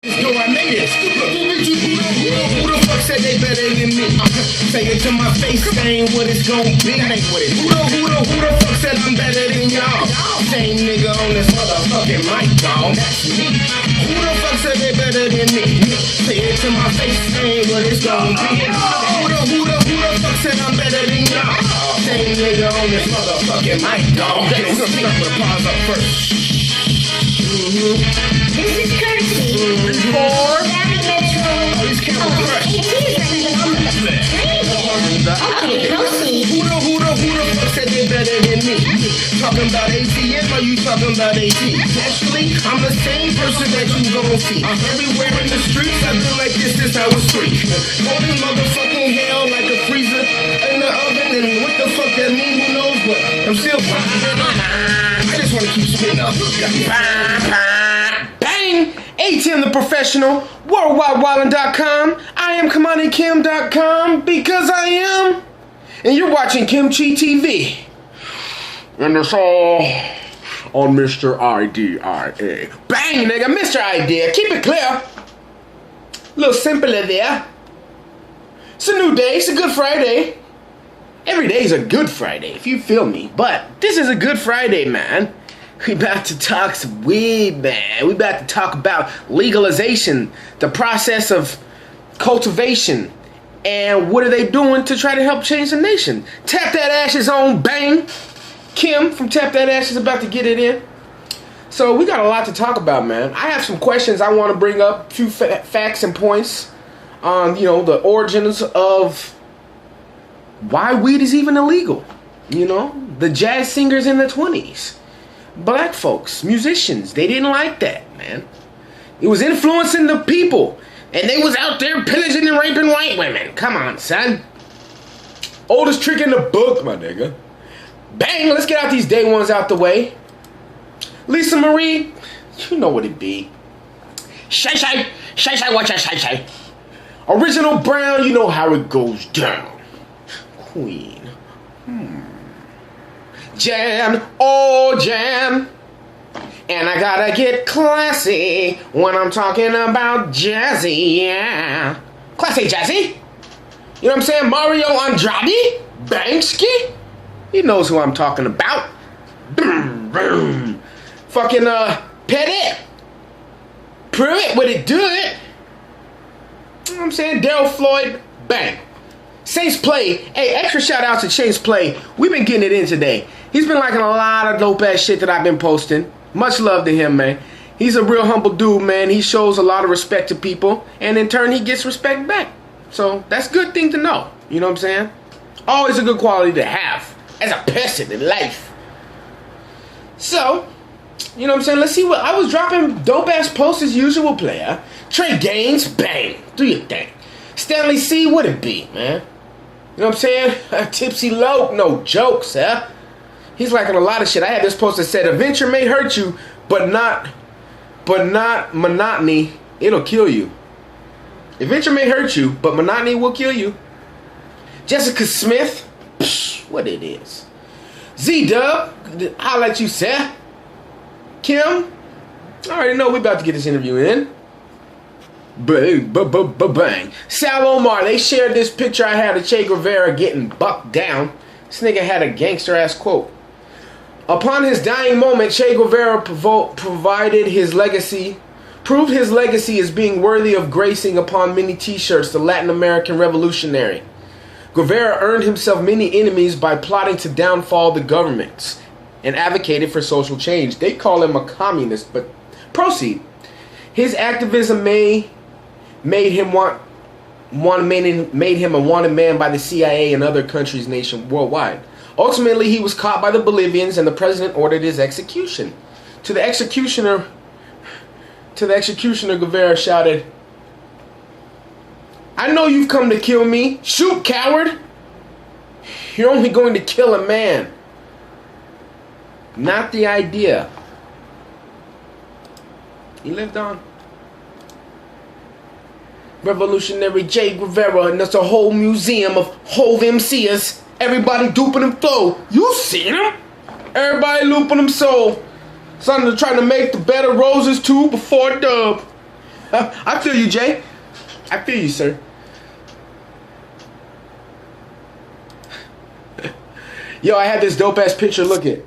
Yo, I made it. Who the fuck said they better than me? Say it to my face, that ain't what it's gon' be. Who the fuck said I'm better than y'all? Same nigga on this motherfucking mic, dog. That's me. Who the fuck said they better than me? Say it to my face, that ain't what it's gon' be. Who the fuck said I'm better than y'all? Same nigga on this motherfucking mic, dog. We're gonna pick up the pause up first. This is courtesy for Savvy Metro. Okay, proceed. Who the fuck said they better than me? Talking about ATM or you talking about AT? Actually, I'm the same person that you gon' see. Everywhere in the streets, I feel like this is how it's free. Holding motherfucking hell like a freezer in the oven, and what the fuck that mean, who knows, but I'm still I just wanna keep spitting up. Bang! ATM the Professional, WorldwideWildin.com, IamKamaniKim.com, because I am, and you're watching Kimchi TV. And it's all on Mr. IDIA. Bang, nigga, Mr. Idea. Keep it clear. A little simpler there. It's a new day, it's a good Friday. Every day is a good Friday, if you feel me. But this is a good Friday, man. We about to talk some weed, man. We about to talk about legalization, the process of cultivation, and what are they doing to try to help change the nation. Tap That Ash's own Bang. Kim from Tap That Ash is about to get it in. So we got a lot to talk about, man. I have some questions I want to bring up, a few facts and points on, the origins of why weed is even illegal. The jazz singers in the 20s. Black folks, musicians, they didn't like that, man. It was influencing the people. And they was out there pillaging and raping white women. Come on, son. Oldest trick in the book, my nigga. Bang, let's get out these day ones out the way. Lisa Marie, you know what it be. Shay, watch that shay. Original Brown, you know how it goes down. Queen. Jam, oh jam. And I gotta get classy when I'm talking about jazzy, yeah. Classy jazzy. You know what I'm saying? Mario Andrade, Banksy. He knows who I'm talking about. Fucking Pettit. Pruitt, would it do it? You know what I'm saying? Darrell, Floyd, bang. Saintz play. Hey, extra shout out to Saintz play. We've been getting it in today. He's been liking a lot of dope ass shit that I've been posting. Much love to him, man. He's a real humble dude, man. He shows a lot of respect to people, and in turn, he gets respect back. So that's a good thing to know. You know what I'm saying? Always a good quality to have as a person in life. So, you know what I'm saying? Let's see what I was dropping dope ass posts as usual, player. Trae Gaines, bang, do your thing. Stanley C, what it be, man? You know what I'm saying? Tipsy Low, no jokes, huh? He's liking a lot of shit. I had this post that said, "Adventure may hurt you, but not monotony. It'll kill you." Adventure may hurt you, but monotony will kill you. Jessica Smith, what it is. Zeedubb, I'll let you say. Kim, I already know we about to get this interview in. Bang. Zalamar, they shared this picture I had of Che Guevara getting bucked down. This nigga had a gangster ass quote. Upon his dying moment, Che Guevara proved his legacy as being worthy of gracing upon many t-shirts, the Latin American revolutionary. Guevara earned himself many enemies by plotting to downfall the governments and advocated for social change. They call him a communist, but proceed. His activism made him a wanted man by the CIA and other countries worldwide. Ultimately, he was caught by the Bolivians, and the president ordered his execution. To the executioner, Guevara shouted, "I know you've come to kill me. Shoot, coward! You're only going to kill a man, not the idea." He lived on. Revolutionary Che Guevara, and that's a whole museum of Hove MCs. Everybody duping him flow. You seen him? Everybody looping him soul. Something to try to make the bed of roses too before dub. I feel you, Jay. I feel you, sir. Yo, I had this dope ass picture. Look at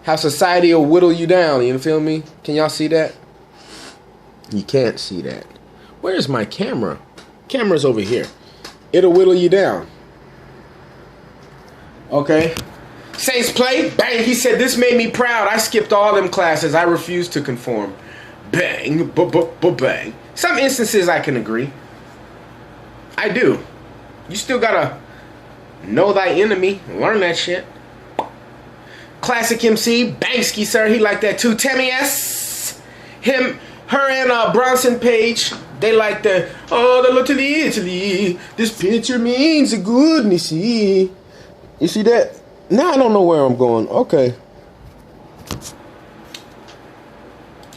how society will whittle you down. You feel me? Can y'all see that? You can't see that. Where's my camera? Camera's over here. It'll whittle you down. Okay. Saints play. Bang. He said, this made me proud. I skipped all them classes. I refused to conform. Bang. Bang. Some instances I can agree. I do. You still gotta know thy enemy. Learn that shit. Classic MC. Banksky, sir. He like that too. Tammy S. Him. Her and Bronson Page, they like the, oh, the look to the Italy. This picture means the goodness. You see that? Now I don't know where I'm going. Okay.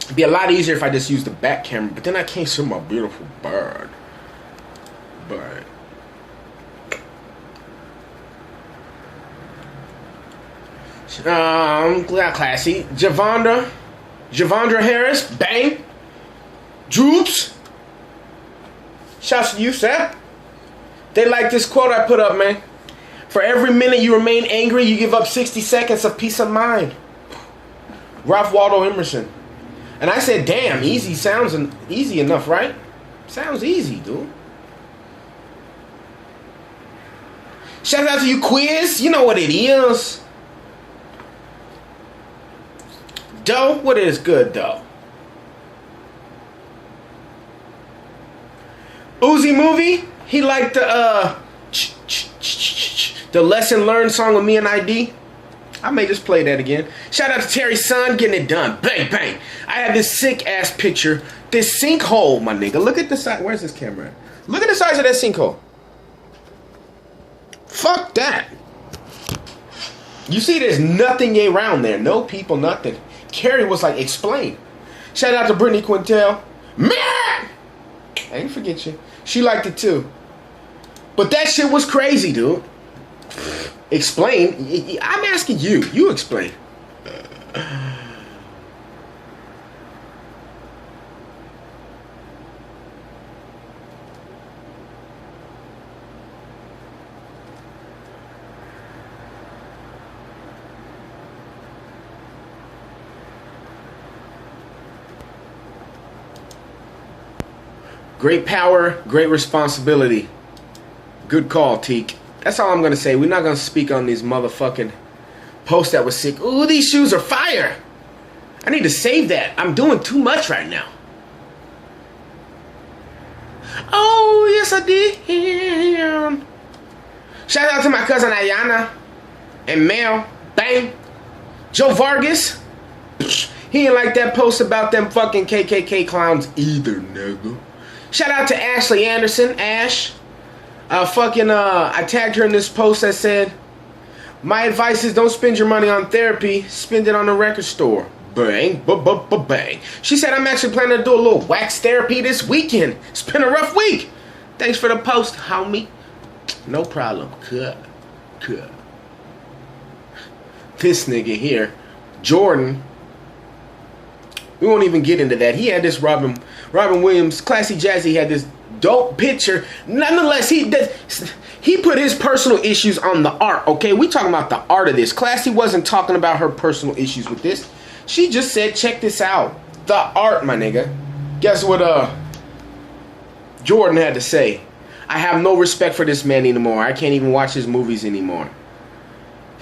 It'd be a lot easier if I just used the back camera, but then I can't see my beautiful bird. Bird. Classy. Javondra Harris, bang. Droops. Shouts to you, sir. They like this quote I put up, man. For every minute you remain angry, you give up 60 seconds of peace of mind. Ralph Waldo Emerson. And I said, damn, easy sounds easy enough, right? Sounds easy, dude. Shout out to you, Quiz. You know what it is. Dough, what is good, though? Uzi Movie, he liked the lesson learned song with me and ID. I may just play that again. Shout out to Terry's son, getting it done. Bang, bang. I had this sick ass picture. This sinkhole, my nigga. Look at the size. Where's this camera at? Look at the size of that sinkhole. Fuck that. You see, there's nothing around there. No people, nothing. Carrie was like, explain. Shout out to Brittany Quintel. Man! I ain't forget you. She liked it too. But that shit was crazy, dude. Explain. I'm asking you. You explain. Great power, great responsibility. Good call, Teak. That's all I'm going to say. We're not going to speak on these motherfucking posts that was sick. Ooh, these shoes are fire. I need to save that. I'm doing too much right now. Oh, yes, I did. Shout out to my cousin Ayana and Mel. Bang. Joe Vargas. He ain't like that post about them fucking KKK clowns either, nigga. Shout out to Ashley Anderson, Ash. I tagged her in this post that said, my advice is don't spend your money on therapy, spend it on the record store. Bang, bang. She said, I'm actually planning to do a little wax therapy this weekend. It's been a rough week. Thanks for the post, homie. No problem. Cut. This nigga here, Jordan. We won't even get into that. He had this Robin Williams, Classy Jazzy had this dope picture. Nonetheless, he put his personal issues on the art, okay? We talking about the art of this. Classy wasn't talking about her personal issues with this. She just said, check this out. The art, my nigga. Guess what Jordan had to say? I have no respect for this man anymore. I can't even watch his movies anymore.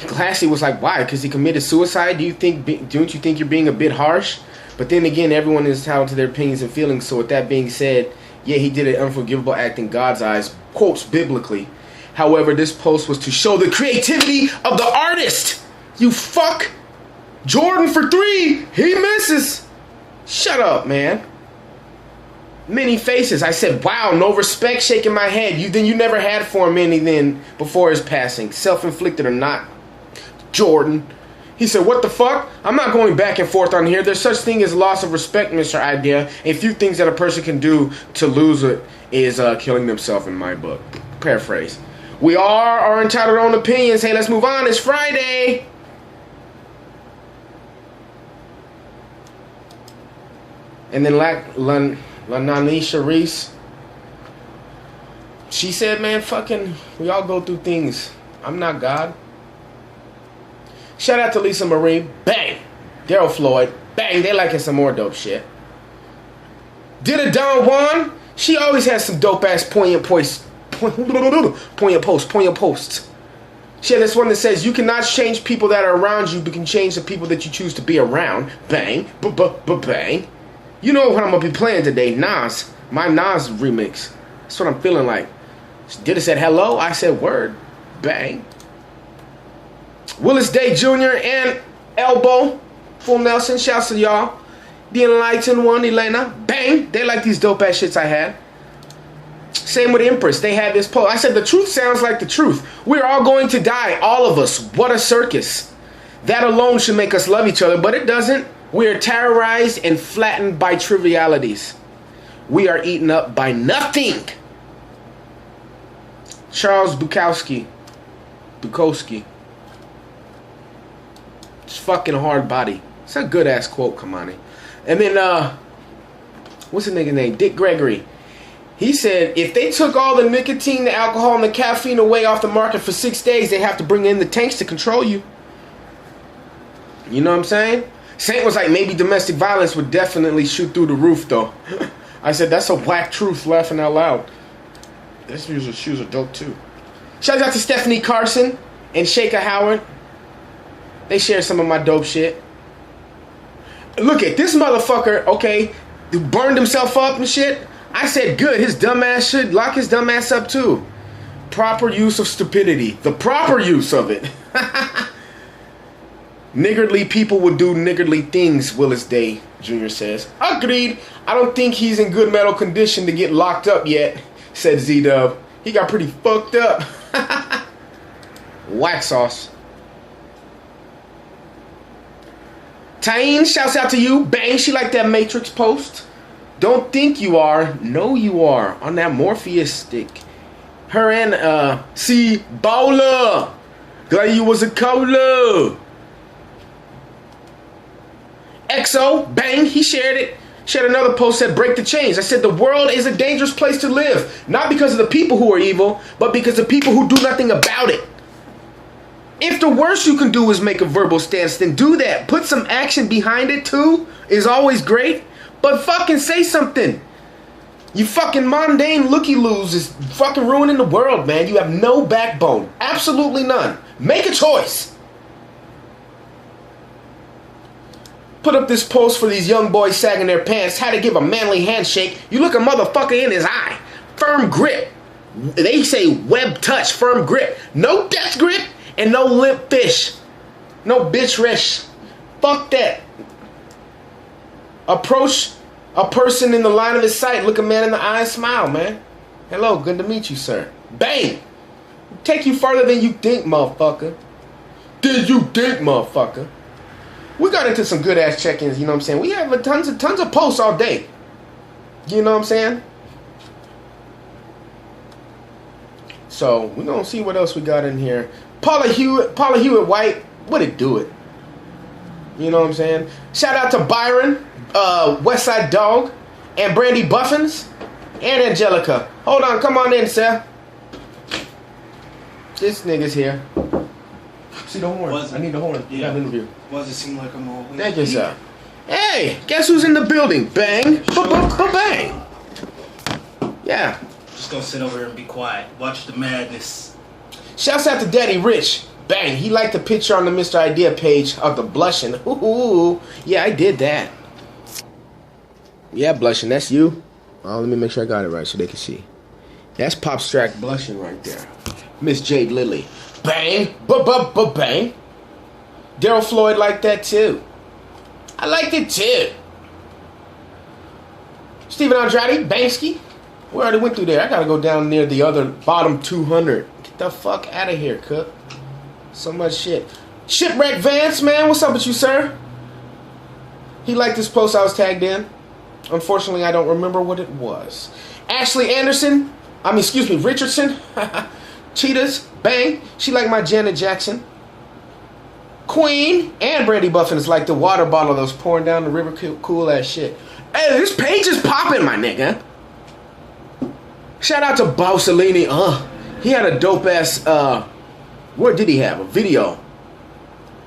Classy was like, why? Because he committed suicide? Don't you think you're being a bit harsh? But then again, everyone is entitled to their opinions and feelings. So with that being said, yeah, he did an unforgivable act in God's eyes, quotes biblically. However, this post was to show the creativity of the artist. You fuck. Jordan for 3. He misses. Shut up, man. Many faces. I said, wow, no respect, shaking my head. You never had for him any then before his passing. Self-inflicted or not. Jordan. He said, what the fuck? I'm not going back and forth on here. There's such thing as loss of respect, Mr. Idea. A few things that a person can do to lose it is killing themselves in my book. Paraphrase. We are entitled to our own opinions. Hey, let's move on. It's Friday. And then LaNanisha Reese. She said, man, fucking, we all go through things. I'm not God. Shout out to Lisa Marie. Bang. Darrell Floyd. Bang. They liking some more dope shit. Did a Draughan. She always has some dope ass poignant posts. She had this one that says, you cannot change people that are around you, but can change the people that you choose to be around. Bang. Bang. You know what I'm going to be playing today. Nas. My Nas remix. That's what I'm feeling like. Did it said hello? I said word. Bang. Willis Day Jr. and Elbow. Full Nelson. Shouts to y'all. The Enlightened One, Elena. Bang. They like these dope ass shits I had. Same with Empress. They had this post. I said the truth sounds like the truth. We're all going to die. All of us. What a circus. That alone should make us love each other. But it doesn't. We are terrorized and flattened by trivialities. We are eaten up by nothing. Charles Bukowski. It's fucking hard body. It's a good ass quote, Kamani. And then, what's the nigga name? Dick Gregory. He said, if they took all the nicotine, the alcohol, and the caffeine away off the market for 6 days, they have to bring in the tanks to control you. You know what I'm saying? Saint was like, maybe domestic violence would definitely shoot through the roof, though. I said, that's a whack truth, laughing out loud. This shoes are dope, too. Shout out to Stephanie Carson and Shaker Howard. They shared some of my dope shit. Look at this motherfucker, okay, who burned himself up and shit. I said, good, his dumb ass should lock his dumb ass up, too. Proper use of stupidity. The proper use of it. Niggardly people would do niggardly things, Willis Day Jr. says. Agreed. I don't think he's in good mental condition to get locked up yet, said Zeedubb. He got pretty fucked up. Wax sauce. Tyene, shouts out to you. Bang, she liked that Matrix post. Don't think you are. No, you are. On that Morpheus stick. Her and, see, Bowler. Glad you was a cola. EXO, bang, he shared it. Shared another post that break the chains. I said the world is a dangerous place to live. Not because of the people who are evil, but because of people who do nothing about it. If the worst you can do is make a verbal stance, then do that. Put some action behind it too. Is always great. But fucking say something. You fucking mundane looky-loos is fucking ruining the world, man. You have no backbone. Absolutely none. Make a choice. Put up this post for these young boys sagging their pants. How to give a manly handshake. You look a motherfucker in his eye. Firm grip. They say web touch. Firm grip. No death grip and no limp fish. No bitch resh. Fuck that. Approach a person in the line of his sight. Look a man in the eye and smile, man. Hello, good to meet you, sir. Bang! Take you further than you think, motherfucker. Did you think, motherfucker? We got into some good ass check-ins, you know what I'm saying? We have tons of posts all day. You know what I'm saying? So we're gonna see what else we got in here. Paula Hewitt White, what it do it? You know what I'm saying? Shout out to Byron, Westside Dog, and Brandy Buffins, and Angelica. Hold on, come on in, sir. This nigga's here. See the horn. I need the horn. Yeah. Have an interview. Does it seem like I'm always... Thank you, sir. Hey, guess who's in the building? Bang. Bang. Yeah. Just gonna sit over here and be quiet. Watch the madness. Shouts out to Daddy Rich. Bang. He liked the picture on the Mr. Idea page of the blushing. Ooh. Yeah, I did that. Yeah, blushing. That's you. Oh, let me make sure I got it right so they can see. That's Pop Strack blushing right there. Miss Jade Lillie. Bang. Bang. Darrell Floyd liked that too. I liked it too. Stephen Andrade, Banksy. We already went through there. I gotta go down near the other bottom 200. Get the fuck out of here, Cook. So much shit. Shipwreck Vance, man. What's up with you, sir? He liked this post I was tagged in. Unfortunately, I don't remember what it was. Ashley Anderson. Richardson. Cheetahs. Bang. She liked my Janet Jackson. Queen and Brandy Buffin is like the water bottle that was pouring down the river, cool ass shit. Hey, this page is popping, my nigga. Shout out to Bausalini. He had a dope ass, what did he have? A video.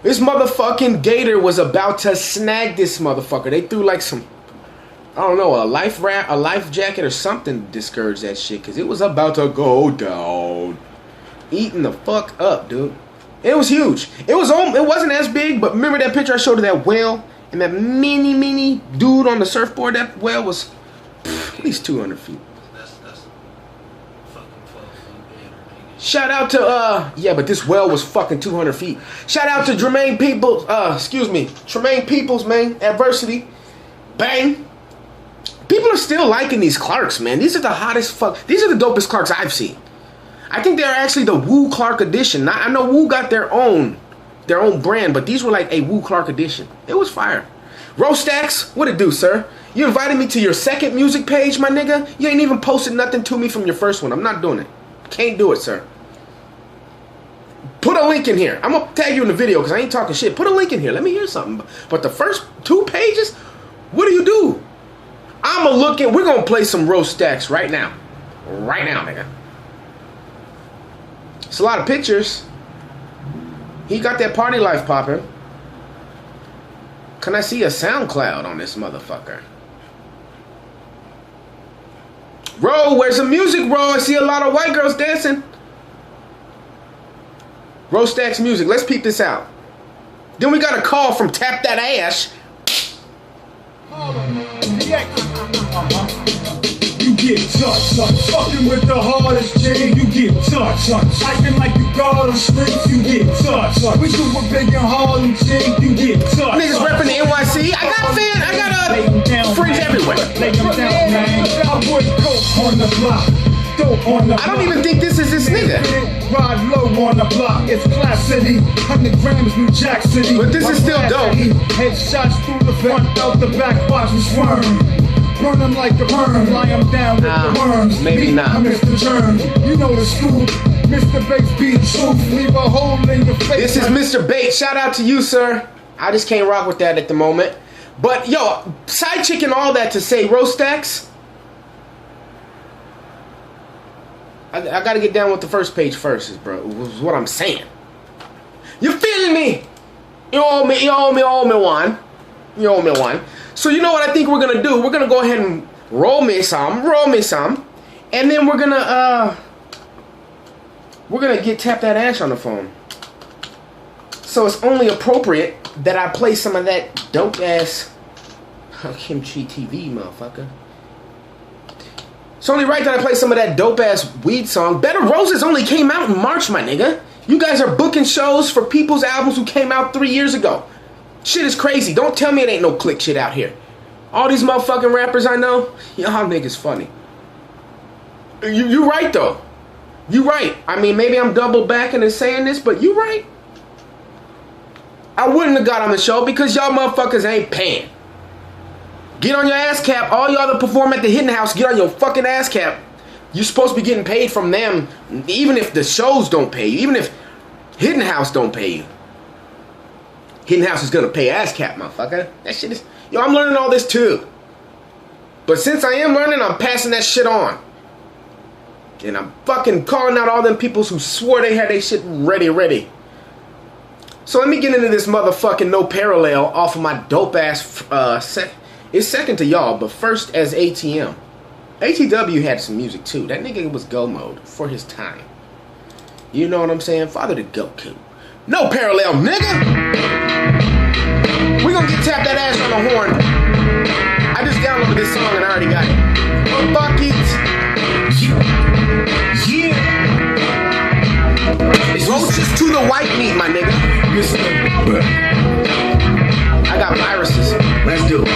This motherfucking gator was about to snag this motherfucker. They threw like some, I don't know, a life jacket or something to discourage that shit, because it was about to go down. Eating the fuck up, dude. It was huge. It wasn't as big, but remember that picture I showed of that whale and that mini dude on the surfboard? That whale was at least 200 feet. That's fucking 12 feet. Shout out to yeah, but this whale was fucking 200 feet. Shout out to Tremaine Peoples, Tremaine Peoples, man. Adversity, bang. People are still liking these Clarks, man. These are the hottest these are the dopest Clarks I've seen. I think they're actually the Woo Clark edition. Now, I know Woo got their own brand, but these were like a Woo Clark edition. It was fire. Rostax, what it do, sir? You invited me to your second music page, my nigga? You ain't even posted nothing to me from your first one. I'm not doing it. Can't do it, sir. Put a link in here. I'm gonna tag you in the video because I ain't talking shit. Put a link in here. Let me hear something. But the first 2 pages, what do? We're gonna play some Rostax right now. Right now, nigga. It's a lot of pictures. He got that party life popping. Can I see a SoundCloud on this motherfucker? Ro, where's the music, Ro? I see a lot of white girls dancing. Rostax music. Let's peep this out. Then we got a call from Tap That Ash. You get touched, fucking with the hardest J, you get touched. Acting like you got on streets, you get touched. We do a big and Harlem J, you get touched. Niggas repping the NYC. I got friends everywhere. Lay them down, man. Cowboy coat on the block. I don't even think this is this nigga. Ride low on the block, it's Class City. 100 grams, New Jack City. But this is still dope. Headshots through the front, out the back, watch me squirm. Burn them like a worm, lie them down with the worms. Maybe not. I'm Mr. Germ, you know the scoop. Mr. Bates be the truth, leave a hole in your face. This is Mr. Bates. Shout out to you, sir. I just can't rock with that at the moment. But yo, side chicken all that to say Rostax. I gotta get down with the first page first, bro. Is what I'm saying. You feeling me? You owe me one. So you know what I think we're gonna do? We're gonna go ahead and roll me some, and then we're gonna get Tap That Ash on the phone. So it's only appropriate that I play some of that dope ass Kimchi TV, motherfucker. It's only right that I play some of that dope ass weed song. Bed of Roses only came out in March, my nigga. You guys are booking shows for people's albums who came out 3 years ago. Shit is crazy. Don't tell me it ain't no click shit out here. All these motherfucking rappers I know, y'all niggas funny. You right though. You right. I mean, maybe I'm double backing and saying this, but you right. I wouldn't have got on the show because y'all motherfuckers ain't paying. Get on your ass cap. All y'all that perform at the HiddenHouse, get on your fucking ass cap. You're supposed to be getting paid from them, even if the shows don't pay you, even if HiddenHouse don't pay you. HiddenHouse is gonna pay ass cap, motherfucker. That shit is, yo, I'm learning all this too. But since I am learning, I'm passing that shit on. And I'm fucking calling out all them peoples who swore they had their shit ready. So let me get into this motherfucking No Parallel off of my dope ass it's second to y'all, but first as ATM. ATW had some music too. That nigga was go mode for his time. You know what I'm saying? Father to Goku. No Parallel, nigga! We gonna get Tap That Ash on the horn. I just downloaded this song and I already got it. Fuck it. Yeah. Roaches to the white meat, my nigga. I got viruses. Let's do it.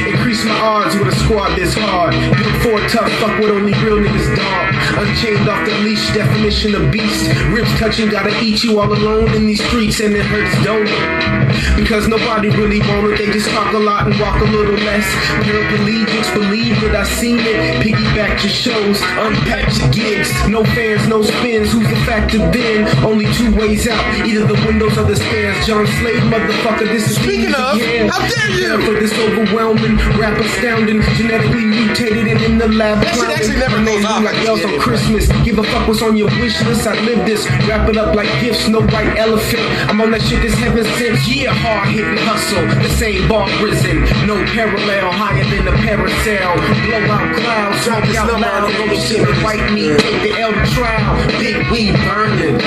Increase my odds with a squad this hard. Built for a tough fuck with only real niggas, dog. Unchained off the leash, definition of beast. Ribs touching, gotta eat you all alone in these streets, and it hurts, don't it? Because nobody really want it. They just talk a lot and walk a little less. Pure allegiance, believe that it, I seen it. Piggyback your shows, unpack your gigs. No fans, no spins, who's the factor then? Only two ways out, either the windows or the stairs. John Slade, motherfucker, this is Speaking of, how dare you? For this overwhelming, rap astounding, genetically mutated and in the lab. That shit actually never goes off like bells on Christmas. Give a fuck what's on your wish list. I live this, wrap it up like gifts, no white elephant. I'm on that shit that's heaven sent. Yeah, hard hitting hustle, the same bar risen. No parallel, higher than the parasail. Blow out clouds, talk out loud. Go to the white meat, take the elder trial. Big weed burning.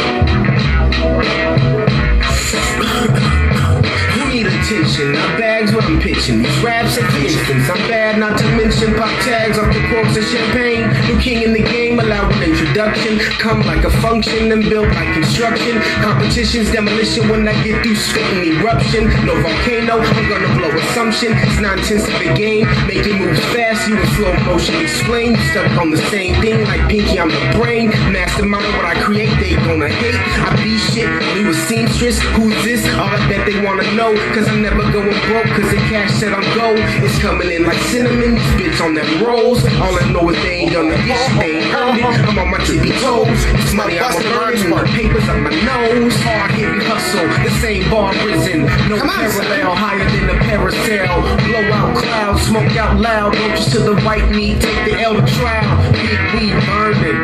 Who need attention? Not bags what I'm pitching. These raps are for instance. I'm bad, not to mention pop tags off the corks of champagne. New king in the game, allow an introduction. Come like a function and built like construction. Competition's demolition when I get through spitting eruption. No volcano, I'm gonna blow assumption. It's 9/10 of the game. Making moves fast, you in slow motion. Explain, you stuck on the same thing like Pinky, I'm the brain. Mastermind what I create, they gonna hate. I be shit, we was seamstress. Who's this? All I bet they wanna know. Cause I'm never going broke, cause the cash said I'm gold. It's coming in like cinnamon, these bits on them rolls. All I know is they ain't gonna get shit, they ain't earned it. I'm on my tippy toes. It's money I'm earning, my papers up my nose. Hard hitting hustle, the same bar prison. No parallel, higher than the parasail. Blow out clouds, smoke out loud. Roaches to the white meat, take the elder trial. Big weed burning.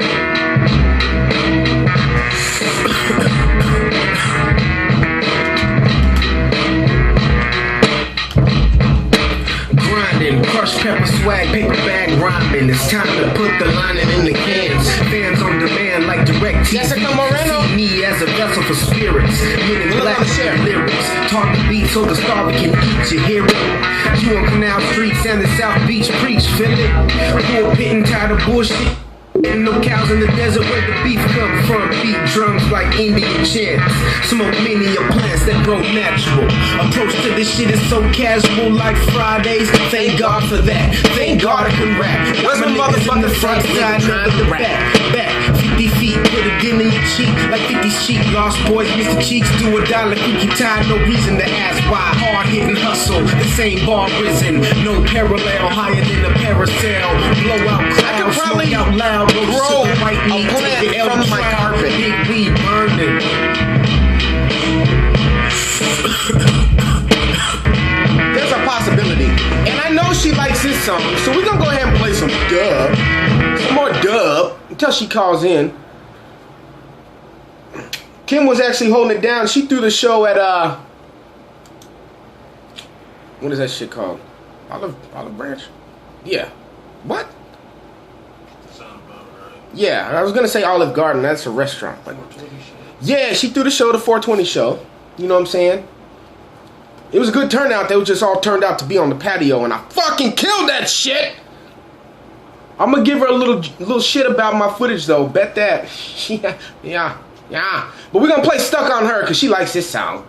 Grinding, crushed pepper swag, paper bag rhyming. It's time to put the lining in the cans. Fans on demand like direct TV. See me as a vessel for spirits. Meaning black lyrics. Talk the beat so the starver can eat. You hear it? You on Canal Streets and the South Beach preach. Feel it? Poor pit and tired of bullshit. And no cows in the desert where the beef come from. Beat drums like Indian chants. Smoke many of plants that grow natural. Approach to this shit is so casual like Fridays. Thank God for that. Thank God I can rap. Where's my motherfucking front side, never the back. 50 feet, put a gun in your cheek like 50 sheep. Lost boys, Mr. Cheeks, do or die like Freaky Tide. No reason to ask why. Hard hitting hustle, the same bar risen. No parallel, higher than a parasail. Blow out clouds, smoke out loud. Grow a plant from my carpet. Big weed burning. There's a possibility. And I know she likes this song, so we're gonna go ahead and play some dub. Some more dub until she calls in. Kim was actually holding it down. She threw the show at what is that shit called? Olive Branch? Yeah. What? Yeah, I was gonna say Olive Garden. That's a restaurant, but yeah, she threw the show, the 420 show. You know what I'm saying? It was a good turnout. They just all turned out to be on the patio, and I fucking killed that shit. I'm gonna give her a little shit about my footage though. Bet that. Yeah. But we're gonna play Stuck on Her because she likes this sound.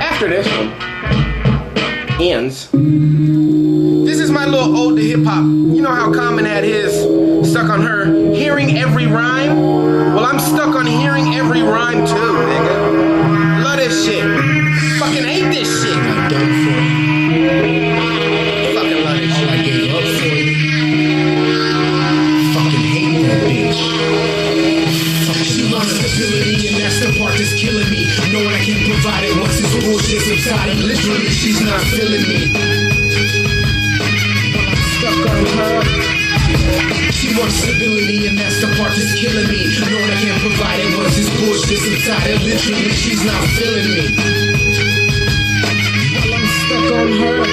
After this one ends. This is my little ode to hip-hop. You know how Common had his Stuck on Her, hearing every rhyme? Well, I'm stuck on hearing every rhyme too, nigga. Love this shit. Fucking hate this shit. I'm done for it. Fucking love this shit. I gave up for it. Fucking hate that bitch. She wants stability and that's the part that's killing me. Knowing I can't provide it once it's bullshit subsiding. Literally, she's not feeling me. She wants stability and that's the part that's killing me. Knowing I can't provide it once this bullshit subsided. Literally, she's not feeling me. While I'm stuck on her.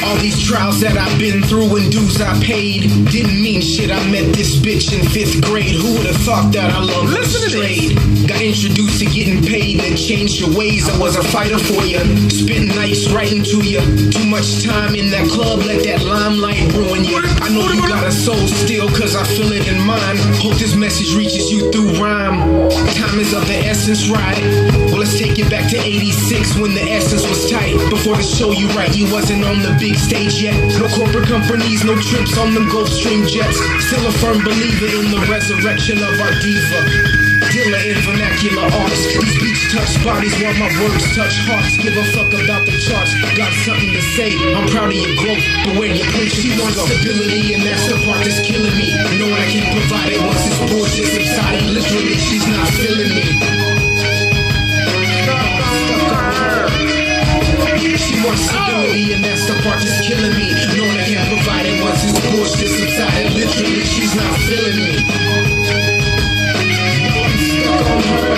All these trials that I've been through and dues I paid didn't mean shit. I met this bitch in 5th grade. Who would've thought that I loved her straight? Got introduced to getting paid and changed your ways. I was a fighter for you. Spent nights writing to you. Too much time in that club, let that limelight ruin you. I know you got a soul still, cause I feel it in mine. Hope this message reaches you through rhyme. Time is of the essence, right? Well, let's take it back to 86 when the essence was tight. Before the show you right, you wasn't on the big stage yet. No corporate companies, no trips on them Gulfstream jets. Still a firm believer in the resurrection of our diva. Dealer in vernacular arts. These beats touch bodies while my words touch hearts. Give a fuck about the charts. Got something to say I'm proud of your growth, but where your place she wants stability, and that's the part that's killing me. Knowing I can't provide it once this bullshit subsided. Literally, she's not feeling me. She wants stability, and that's the part that's killing me. Knowing I can't provide it once this bullshit subsided. Literally, she's not feeling me. I'm stuck on her.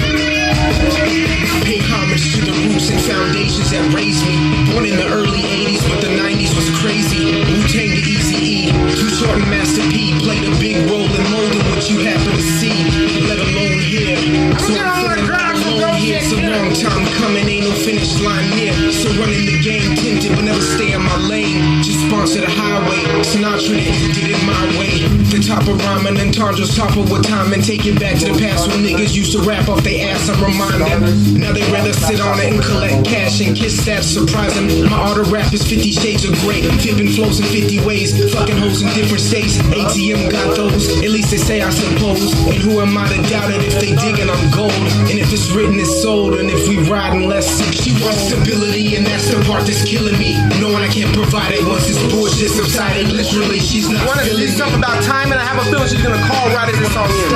Pay homage to the roots and foundations that raised me. Born in the early 80s, but the 90s was crazy. Wu-Tang to Eazy-E, Too Short and Master P played a big role in molding what you happen to see, let alone hear. So I'm feeling right alone here. It's a long time coming, ain't no finish line near. So running the game, tinted, but never stay in my lane. Just sponsor the highway, Sinatra did it my way. The top of rhyming and Tandra's top of what time, and take it back to the past when niggas used to rap off they ass. I remind them, now they rather sit on it and collect cash and kiss that surprising. My art of rap is 50 shades of gray, tipping flows in 50 ways, fucking hoes in different states. ATM got those, at least they say I suppose. And who am I to doubt it if they digging I'm gold? And if it's written it's sold, and if we riding less sick. She wants stability, and that's the part that's killing me. Knowing I can't provide it once this bullshit subsided. Literally, she's not Wanna feeling see me. something about time, and I have a feeling she's gonna call right as this song ends.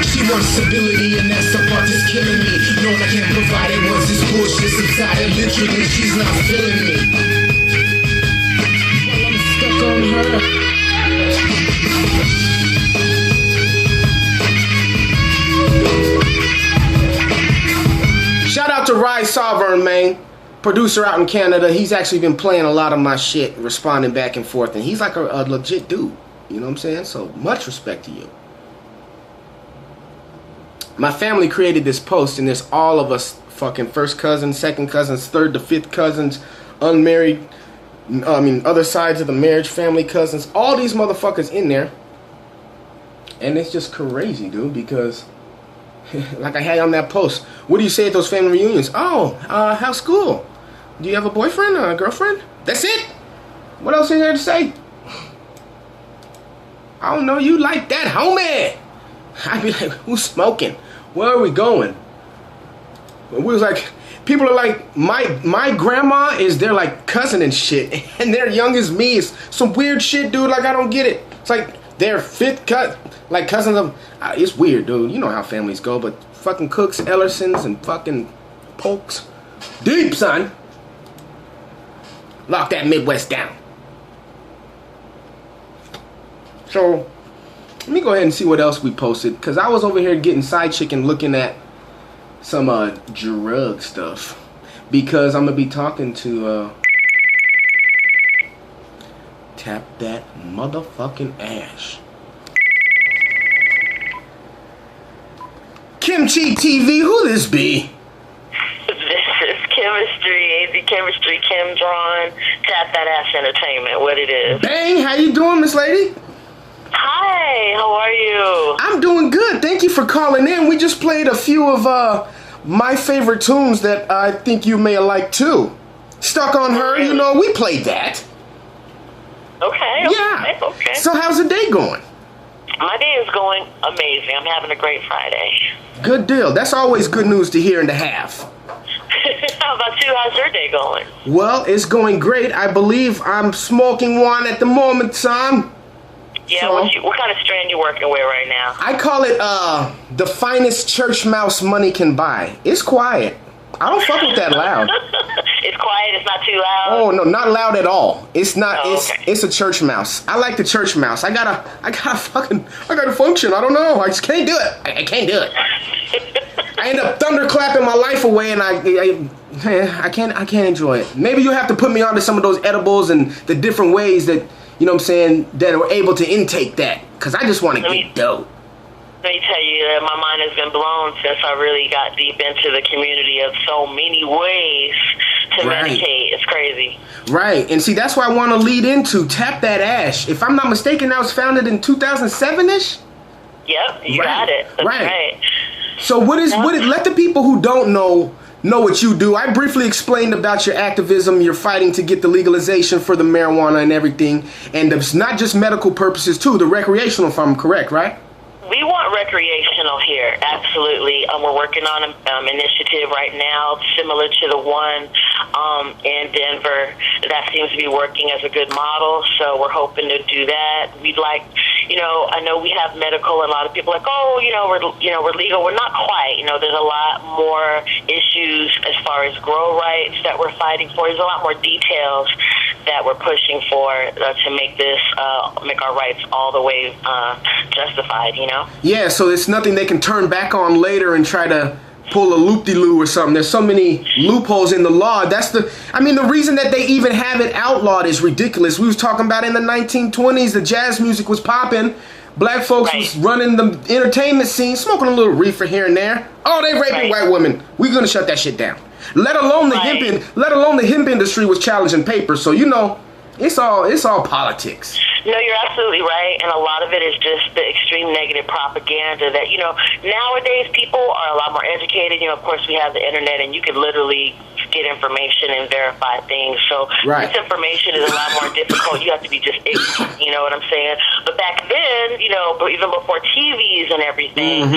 She wants stability, and that's the part that's killing me. Knowing I can't provide it once this bullshit subsided. Literally, she's not feeling me. While I'm stuck on her. Shout out to Rise Sovereign, man. Producer out in Canada. He's actually been playing a lot of my shit, responding back and forth, and he's like a legit dude. You know what I'm saying? So much respect to you. My family created this post, and there's all of us fucking first cousins, second cousins, third to fifth cousins, unmarried, other sides of the marriage, family cousins, all these motherfuckers in there. And it's just crazy, dude, because like I had on that post, what do you say at those family reunions? Oh, how's school? Do you have a boyfriend or a girlfriend? That's it? What else is there to say? I don't know you like that, homie. I'd be like, who's smoking? Where are we going? We was like, people are like, my grandma is their like cousin and shit, and their young as me is some weird shit, dude. Like I don't get it. It's like they're fifth cut, like cousins of. It's weird, dude. You know how families go, but fucking Cooks, Ellersons, and fucking Polks, deep son. Lock that Midwest down. So let me go ahead and see what else we posted, because I was over here getting side chicken looking at some drug stuff, because I'm gonna be talking to Tap That Motherfucking Ash. Kimchi TV, who this be? This is Chemistry, AZ Chemistry, Kim Draughan, Tap That Ass Entertainment, what it is. Bang, how you doing, Miss Lady? Hi, how are you? I'm doing good. Thank you for calling in. We just played a few of my favorite tunes that I think you may have liked too. Stuck on Her, you know, we played that. Okay. Yeah. Okay. So how's the day going? My day is going amazing. I'm having a great Friday. Good deal. That's always good news to hear and to have. How about you? How's your day going? Well, it's going great. I believe I'm smoking one at the moment, son. Yeah, So- what kind of strand you working with right now? I call it the finest church mouse money can buy. It's quiet. I don't fuck with that loud. It's quiet, it's not too loud. Oh no, not loud at all. It's not. Oh, it's okay. it's a church mouse. I like the church mouse. I gotta function. I don't know. I just can't do it. I can't do it. I end up thunderclapping my life away, and I can't enjoy it. Maybe you have to put me onto some of those edibles and the different ways that, you know what I'm saying, that are able to intake that, because I just want to get dope. Let me tell you that my mind has been blown since I really got deep into the community of so many ways to medicate. It's crazy. Right, and see, that's why I want to lead into Tap That Ash. If I'm not mistaken, that was founded in 2007-ish? Yep, you got it. That's right. So let the people who don't know what you do. I briefly explained about your activism, your fighting to get the legalization for the marijuana and everything. And it's not just medical purposes too, the recreational, if I'm correct, right? We want recreational here, absolutely. We're working on an initiative right now similar to the one in Denver. That seems to be working as a good model, so we're hoping to do that. We'd like, I know we have medical, and a lot of people are like, we're legal. We're not quite. There's a lot more issues as far as grow rights that we're fighting for. There's a lot more details that we're pushing for to make this, make our rights all the way justified, Yeah, so it's nothing they can turn back on later and try to pull a loop-de-loo or something. There's so many loopholes in the law. The reason that they even have it outlawed is ridiculous. We was talking about in the 1920s, the jazz music was popping. Black folks was running the entertainment scene, smoking a little reefer here and there. Oh, they raping white women. We're gonna shut that shit down. Let alone the hemp industry was challenging papers. So it's all politics. No, you're absolutely right, and a lot of it is just the extreme negative propaganda that, nowadays people are a lot more educated. Of course, we have the internet, and you can literally get information and verify things. So this information is a lot more difficult. You have to be just ignorant, you know what I'm saying? But back then, even before TVs and everything,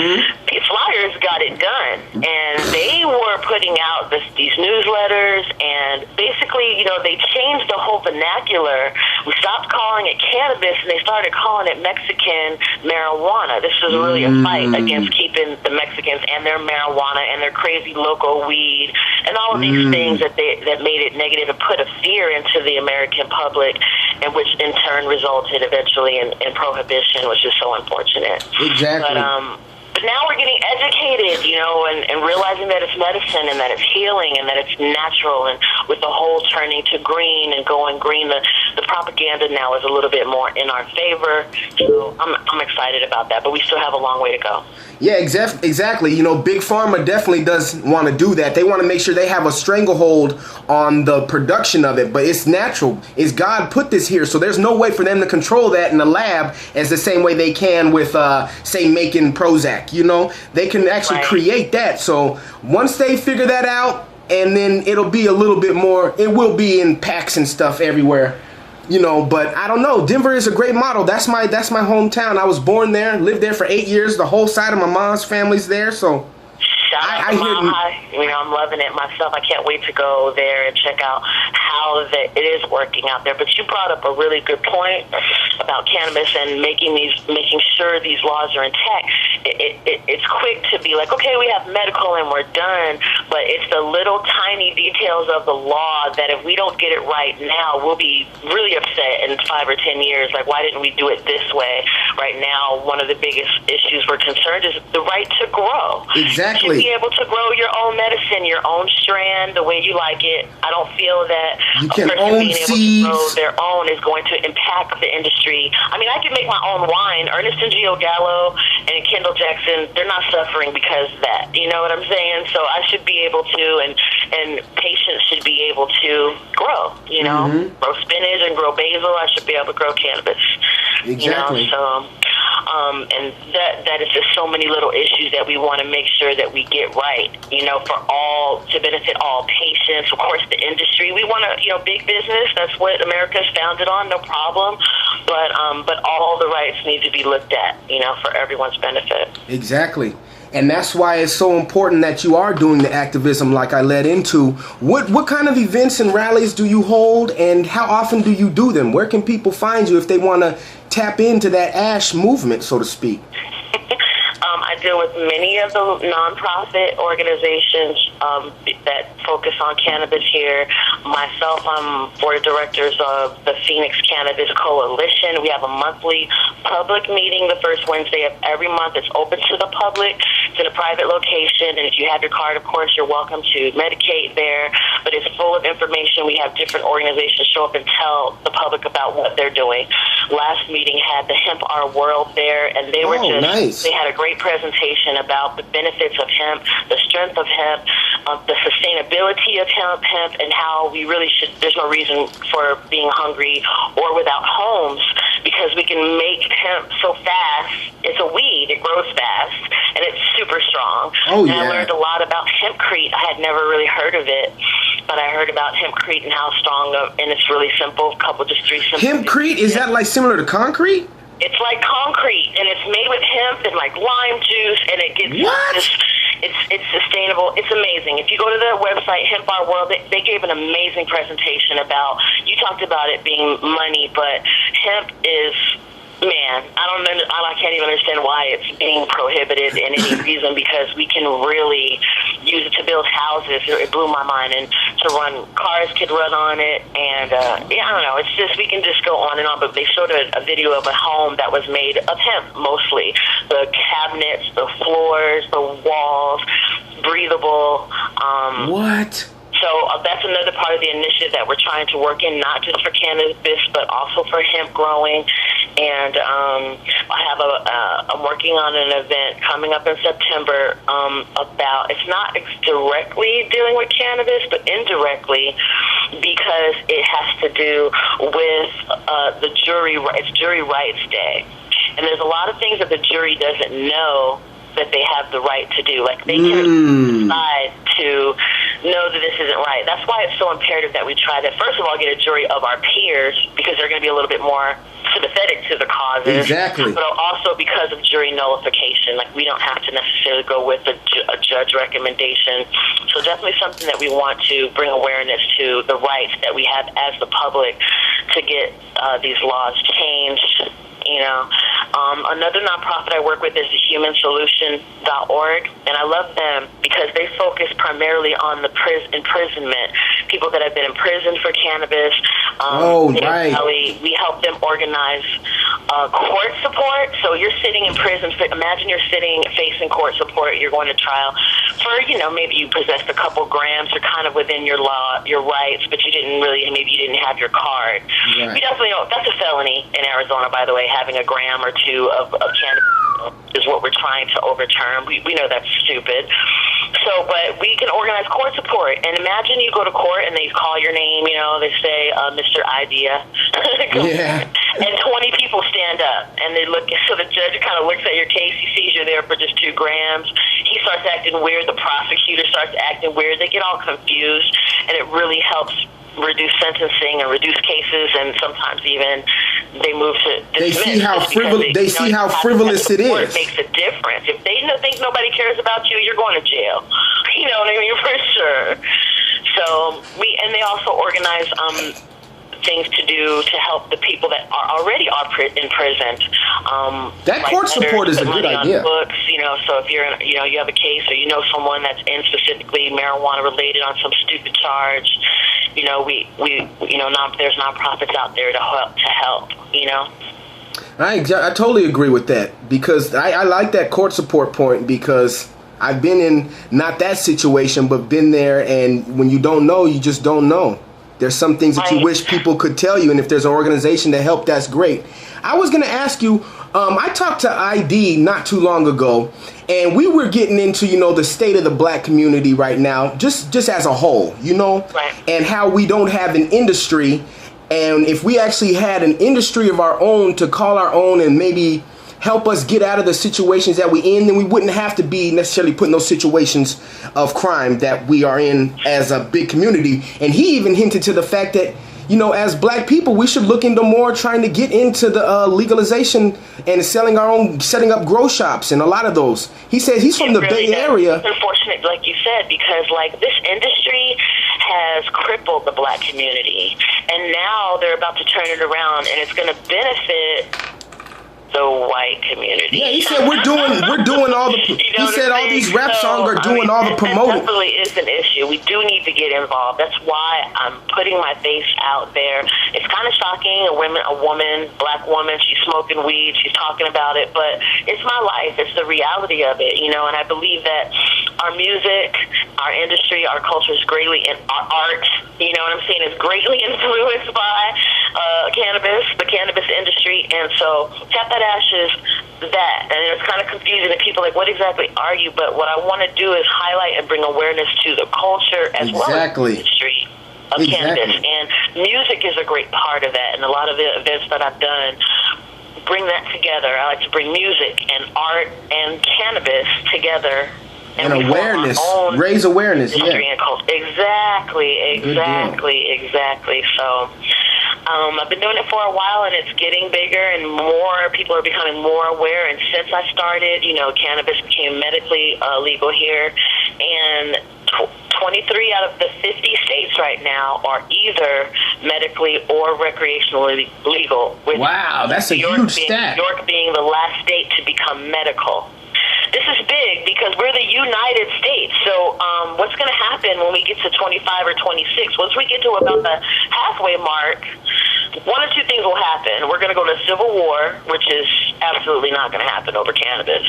flyers got it done, and they were putting out these newsletters, and basically, they changed the whole vernacular. We stopped calling it cannabis, and they started calling it Mexican marijuana. This was really a fight against keeping the Mexicans and their marijuana and their crazy local weed and all of these things that made it negative and put a fear into the American public, and which in turn resulted eventually in prohibition, which is so unfortunate. Exactly. But now we're getting educated, and realizing that it's medicine and that it's healing and that it's natural, and with the whole turning to green and going green, the propaganda now is a little bit more in our favor. So I'm excited about that, but we still have a long way to go. Yeah, exactly. Big Pharma definitely does want to do that. They want to make sure they have a stranglehold on the production of it, but it's natural. It's God put this here, so there's no way for them to control that in the lab as the same way they can with, say, making Prozac. They can actually create that. So once they figure that out, and then it'll be a little bit more, it will be in packs and stuff everywhere. But I don't know. Denver is a great model. That's my hometown. I was born there, lived there for 8 years. The whole side of my mom's family's there, so I hear I'm loving it myself. I can't wait to go there and check out how it is working out there. But you brought up a really good point about cannabis and making sure these laws are intact. It's quick to be like, okay, we have medical and we're done, but it's the little tiny details of the law that if we don't get it right now, we'll be really upset in 5 or 10 years. Like, why didn't we do it this way? Right now, one of the biggest issues we're concerned is the right to grow. Exactly. You should be able to grow your own medicine, your own strand, the way you like it. I don't feel that you a can person own being able seeds. to grow their own is going to impact the industry. I mean, I can make my own wine. Ernest and Gio Gallo and Kendall Jackson, they're not suffering because of that. You know what I'm saying? So I should be able to, and patients should be able to grow, grow spinach and grow basil. I should be able to grow cannabis. Exactly. And that is just so many little issues that we want to make sure that we get right, to benefit all patients, of course, the industry. We want to, big business, that's what America's founded on, no problem. But all the rights need to be looked at, for everyone's benefit. Exactly. And that's why it's so important that you are doing the activism like I led into. What kind of events and rallies do you hold, and how often do you do them? Where can people find you if they want to tap into that ASH movement, so to speak? I deal with many of the nonprofit organizations that focus on cannabis here. Myself, I'm board of directors of the Phoenix Cannabis Coalition. We have a monthly public meeting the first Wednesday of every month. It's open to the public. It's in a private location, and if you have your card, of course, you're welcome to medicate there. But it's full of information. We have different organizations show up and tell the public about what they're doing. Last meeting had the Hemp Our World there, and they were nice. They had a great presentation about the benefits of hemp, the strength of hemp, the sustainability of hemp, and how we really should, there's no reason for being hungry or without homes, because we can make hemp so fast. It's a weed, it grows fast, and it's super strong. Oh, yeah. And I learned a lot about hempcrete. I had never really heard of it, but I heard about hempcrete and how strong, and it's really simple, just 3 simple. Hempcrete, is that like similar to concrete? It's like concrete, and it's made with hemp and like lime juice, and it gets this. It's sustainable. It's amazing. If you go to their website, Hemp Our World, they gave an amazing presentation about. You talked about it being money, but hemp is. Man, I can't even understand why it's being prohibited in any reason, because we can really use it to build houses. It blew my mind, and to run cars could run on it, and I don't know. It's just we can just go on and on. But they showed a video of a home that was made of hemp mostly. The cabinets, the floors, the walls, breathable. What? So that's another part of the initiative that we're trying to work in, not just for cannabis, but also for hemp growing. And I'm working on an event coming up in September about, it's not directly dealing with cannabis, but indirectly, because it has to do with the jury. It's Jury Rights Day. And there's a lot of things that the jury doesn't know that they have the right to do. Like, they can decide to know that this isn't right. That's why it's so imperative that we try to, first of all, get a jury of our peers, because they're going to be a little bit more sympathetic to the causes. Exactly. But also because of jury nullification. Like, we don't have to necessarily go with a judge recommendation. So definitely something that we want to bring awareness to, the rights that we have as the public to get these laws changed. Another nonprofit I work with is HumanSolution.org, and I love them because they focus primarily on the imprisonment, people that have been imprisoned for cannabis. Right. We help them organize court support. So you're sitting in prison. Imagine you're facing court support. You're going to trial for, maybe you possessed a couple grams. You're kind of within your rights, but maybe you didn't have your card. Right. We definitely know that's a felony in Arizona, by the way. Having a gram or two of cannabis is what we're trying to overturn. We know that's stupid. So, but we can organize court support. And imagine you go to court and they call your name, they say, Mr. Idea. Yeah. And 20 people stand up and they look, so the judge kind of looks at your case. He sees you're there for just 2 grams. He starts acting weird. The prosecutor starts acting weird. They get all confused, and it really helps reduce sentencing and reduce cases, and sometimes even they move to dismiss. They see how frivolous it is. It makes a difference. If they think nobody cares about you, you're going to jail. You know what I mean? For sure. So they also organize things to do to help the people that are already imprisoned. That court support is a good idea. Books, so if you're you have a case or someone that's in specifically marijuana related on some stupid charge, there's nonprofits out there to help. I totally agree with that, because I like that court support point, because I've been in not that situation, but been there, and when you don't know, you just don't know. There's some things that you wish people could tell you, and if there's an organization to help, that's great. I was going to ask you, I talked to ID not too long ago, and we were getting into, the state of the black community right now, just as a whole, and how we don't have an industry. And if we actually had an industry of our own to call our own and maybe help us get out of the situations that we're in, then we wouldn't have to be necessarily put in those situations of crime that we are in as a big community. And he even hinted to the fact that, as black people, we should look into more trying to get into the legalization and setting up grow shops and a lot of those. He said he's from the Bay Area. It's unfortunate, like you said, because this industry has crippled the black community, and now they're about to turn it around, and it's going to benefit the white community. Yeah, he said we're doing all the. He said all these rap songs are doing all the promoting. That definitely is an issue. We do need to get involved. That's why I'm putting my face out there. It's kind of shocking. A woman, black woman, she's smoking weed. She's talking about it, but it's my life. It's the reality of it, And I believe that our music, our industry, our culture is greatly in our art. You know what I'm saying? Is greatly influenced by cannabis, the cannabis industry, and so Tap That Ash is that, and it's kind of confusing to people, like, what exactly are you? But what I want to do is highlight and bring awareness to the culture as well as the industry of cannabis, and music is a great part of that, and a lot of the events that I've done bring that together. I like to bring music and art and cannabis together. And awareness, raise awareness, Exactly. So, I've been doing it for a while, and it's getting bigger, and more people are becoming more aware. And since I started, cannabis became medically legal here, and 23 out of the 50 states right now are either medically or recreationally legal. With wow, that's a huge stat. New York being the last state to become medical. This is big because we're the United States. So what's going to happen when we get to 25 or 26? Once we get to about the halfway mark, one of two things will happen. We're going to go to civil war, which is absolutely not going to happen over cannabis.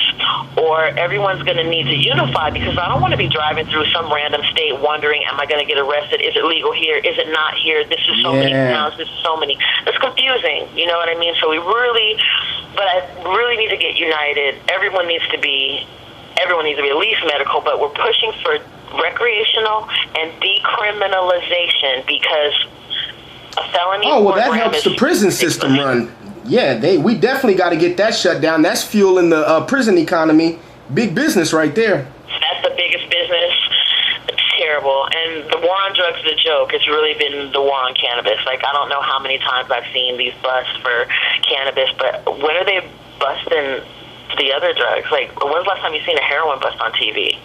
Or everyone's going to need to unify, because I don't want to be driving through some random state wondering, am I going to get arrested? Is it legal here? Is it not here? This is so many towns. This is so many. It's confusing. You know what I mean? So I really need to get united. Everyone needs to be at least medical, but we're pushing for recreational and decriminalization, because a felony. Oh, well, that helps the prison system run. Yeah, we definitely got to get that shut down. That's fueling the prison economy. Big business right there. That's the biggest business. It's terrible. And the war on drugs is a joke. It's really been the war on cannabis. Like, I don't know how many times I've seen these busts for cannabis, but when are they busting the other drugs? Like, when's the last time you seen a heroin bust on TV?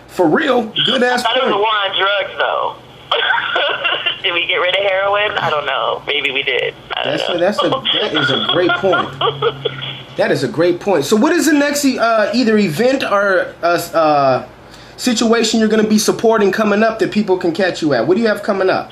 For real? Good ass I thought point. it was a war on drugs, though. Did we get rid of heroin? I don't know. Maybe we did. That is a great point. That is a great point. So what is the next either event or situation you're going to be supporting coming up that people can catch you at? What do you have coming up?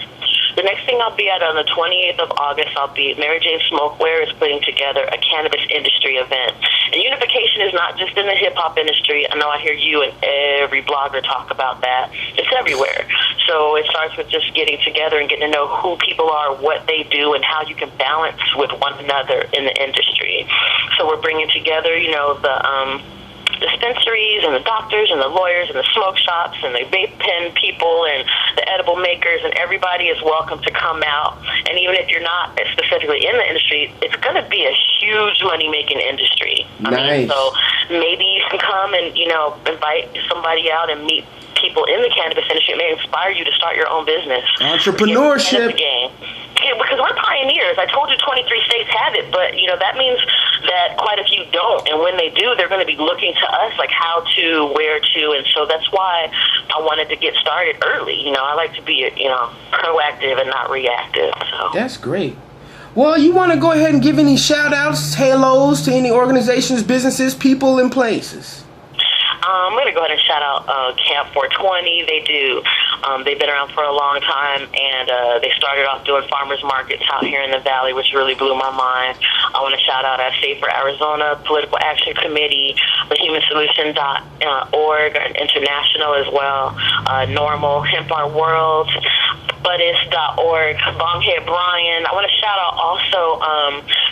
The next thing I'll be at on the 28th of August, Mary Jane Smokewear is putting together a cannabis industry event. And unification is not just in the hip-hop industry. I know I hear you and every blogger talk about that. It's everywhere. So it starts with just getting together and getting to know who people are, what they do, and how you can balance with one another in the industry. So we're bringing together, the dispensaries and the doctors and the lawyers and the smoke shops and the vape pen people and the edible makers, and everybody is welcome to come out. And even if you're not specifically in the industry, it's going to be a huge money-making industry. Nice. I mean, so maybe you can come and, invite somebody out and meet people in the cannabis industry. It may inspire you to start your own business. Entrepreneurship. Yeah, because we're pioneers. I told you 23 states have it, but, that means that quite a few don't. And when they do, they're going to be looking to us, like how to, where to. And so that's why I wanted to get started early. I like to be, proactive and not reactive. So that's great. Well, you want to go ahead and give any shout-outs, halos to any organizations, businesses, people, and places? I'm going to go ahead and shout out Camp 420. They've been around for a long time, and they started off doing farmers markets out here in the Valley, which really blew my mind. I want to shout out Safer Arizona, Political Action Committee, thehumansolution.org, International as well, Normal, Hemp Our World, Buddhist.org, Bonghead Brian. I want to shout out also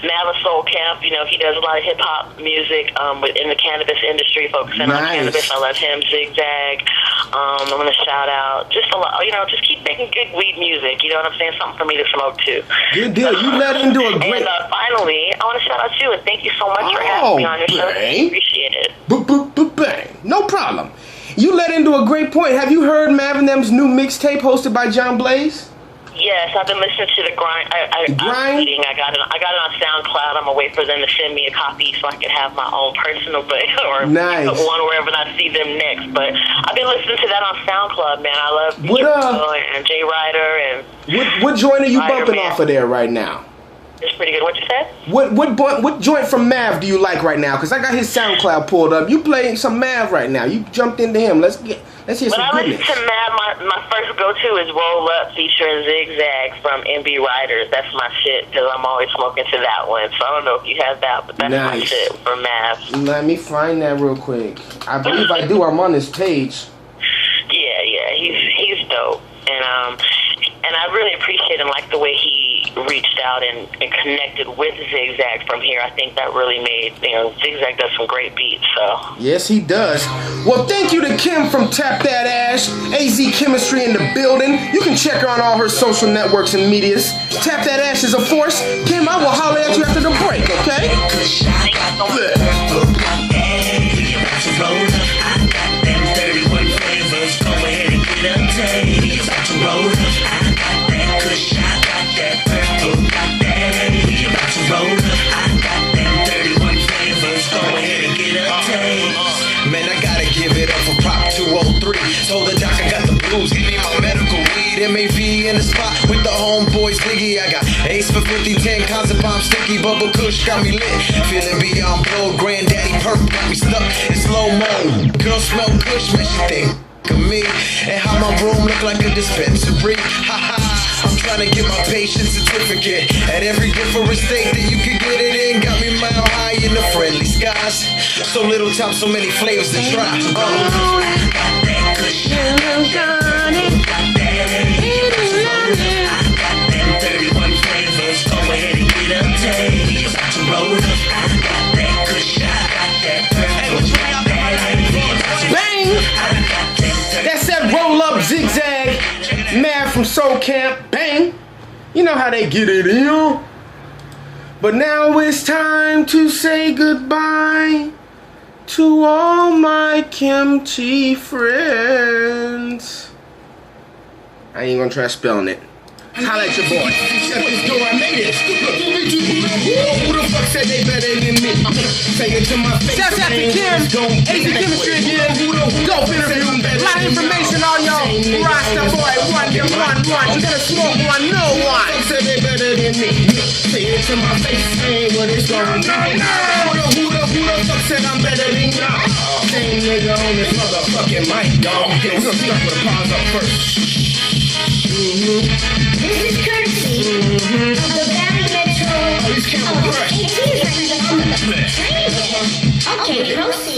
Mavisol Camp. He does a lot of hip-hop music in the cannabis industry, focusing on cannabis. I love him. Zigzag. I want to shout out just a lot. Just keep making good weed music. You know what I'm saying? Something for me to smoke too. Good deal. You led into a great. And finally, I want to shout out you and thank you so much for having me on your show. Appreciate it. Bang. No problem. You led into a great point. Have you heard Mavin Them's new mixtape hosted by John Blaze? Yes, I've been listening to the grind. I got it on SoundCloud. I'm gonna wait for them to send me a copy so I can have my own personal, or nice. Put one wherever I see them next. But I've been listening to that on SoundCloud, man. I love and Jay Ryder and what joint are you bumping man. off of there right now? It's pretty good. What you said? What joint from Mav do you like right now? Because I got his SoundCloud pulled up. You playing some Mav right now. You jumped into him. Let's hear some goodness. When I listen to Mav, my first go-to is Roll Up featuring Zigzag from MB Riders. That's my shit because I'm always smoking to that one. So I don't know if you have that, but that's my shit for Mav. Let me find that real quick. I believe I do. I'm on his page. Yeah. He's dope. And I really appreciate and like the way he reached out and connected with Zigzag from here. I think that really made, Zigzag does some great beats, so. Yes, he does. Well, thank you to Kim from Tap That Ash, AZ Chemistry in the building. You can check her on all her social networks and medias. Tap That Ash is a force. Kim, I will holler at you after the break, okay? Roll up, I got that kush, I got that homeboys diggy. I got ace for 50, 10 cons of bomb sticky. Bubble Kush got me lit. Feeling beyond blow. Granddaddy perp got me stuck in slow mo. Girl smell Kush, man, she think of me. And how my room look like a dispensary. Ha ha. I'm trying to get my patient certificate at every different state that you can get it in. Got me mile high in the friendly skies. So little time, so many flavors to try. Bang! That's that roll up zigzag. Mad from Soul Camp. Bang! You know how they get it in. But now it's time to say goodbye to all my kimchi friends. I ain't gonna try spelling it. Holla at your boy. Shut this door, I made it. Who the fuck said they better than me? Say it to my face. Shouts out to Kim. AC Chemistry again. Dope interview. A lot of information on y'all. Rasta boy, one. You gonna smoke one, no one. Said they better than me. Say it to my face. Ain't what it's gonna be. Who the fuck said I'm better than y'all? Same nigga on this motherfucking mic, dog. Yeah, we gonna start with a pause up first. This is courtesy of the Valley Metro. Oh, he's Campbell Crush. Okay, proceed.